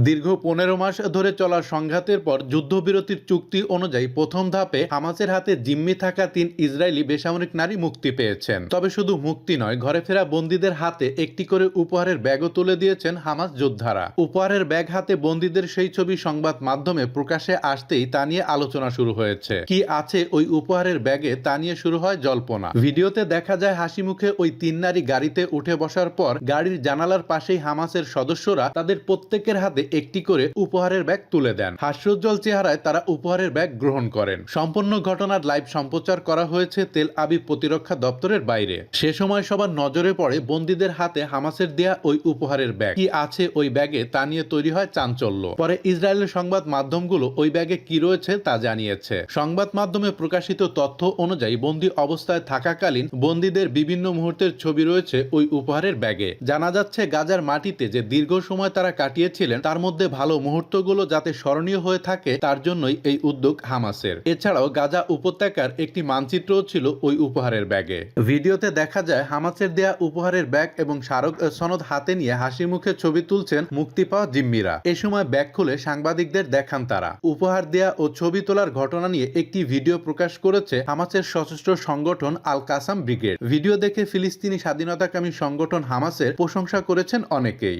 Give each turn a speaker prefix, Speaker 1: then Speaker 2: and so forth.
Speaker 1: দীর্ঘ 15 মাস ধরে চলা সংঘাতের পর যুদ্ধবিরতির চুক্তি অনুযায়ী প্রথম ধাপে হামাসের হাতে জিম্মি থাকা 3 ইসরায়েলি বেসামরিক নারী মুক্তি পেয়েছেন। তবে শুধু মুক্তি নয়, ঘরে ফেরা বন্দীদের হাতে একটি করে উপহারের ব্যাগও তুলে দিয়েছেন হামাস যোদ্ধারা। উপহারের ব্যাগ হাতে বন্দীদের সেই ছবি সংবাদ মাধ্যমে প্রকাশে আসতেই তা নিয়ে আলোচনা শুরু হয়েছে। কি আছে ওই উপহারের ব্যাগে তা নিয়ে শুরু হয় জল্পনা। ভিডিওতে দেখা যায় হাসি মুখে ওই 3 নারী গাড়িতে উঠে বসার পর গাড়ির জানালার পাশেই হামাসের সদস্যরা তাদের প্রত্যেকের হাতে একটি করে উপহারের ব্যাগ তুলে দেন। হাস্যোজ্জ্বল চেহারায় তারা উপহারের ব্যাগ গ্রহণ করেন। সম্পূর্ণ ঘটনার লাইভ সম্প্রচার করা হয়েছে তেল আবিব প্রতিরক্ষা দপ্তরের বাইরে। সে সময় সবার নজরে পড়ে বন্দীদের হাতে হামাসের দেয়া ওই উপহারের ব্যাগ। কি আছে ওই ব্যাগে তা নিয়ে তৈরি হয় চাঞ্চল্য। পরে ইসরায়েলের সংবাদ মাধ্যমগুলো ওই ব্যাগে কি রয়েছে তা জানিয়েছে। সংবাদ মাধ্যমে প্রকাশিত তথ্য অনুযায়ী বন্দী অবস্থায় থাকাকালীন বন্দীদের বিভিন্ন মুহূর্তের ছবি রয়েছে ওই উপহারের ব্যাগে। জানা যাচ্ছে গাজার মাটিতে যে দীর্ঘ সময় তারা কাটিয়েছিলেন তার মধ্যে ভালো মুহূর্তগুলো যাতে স্মরণীয় হয়ে থাকে তার জন্যই এই উদ্যোগ হামাসের। এছাড়াও গাজা উপত্যকার একটি মানচিত্রও ছিল ওই উপহারের ব্যাগে। ভিডিওতে দেখা যায় হামাসের দেয়া উপহারের ব্যাগ এবং স্মারক সনদ হাতে নিয়ে হাসি মুখে ছবি তুলছেন মুক্তি পাওয়া জিম্মিরা। এ সময় ব্যাগ খুলে সাংবাদিকদের দেখান তারা। উপহার দেয়া ও ছবি তোলার ঘটনা নিয়ে একটি ভিডিও প্রকাশ করেছে হামাসের সশস্ত্র সংগঠন আল কাসাম ব্রিগেড। ভিডিও দেখে ফিলিস্তিনি স্বাধীনতাকামী সংগঠন হামাসের প্রশংসা করেছেন অনেকেই।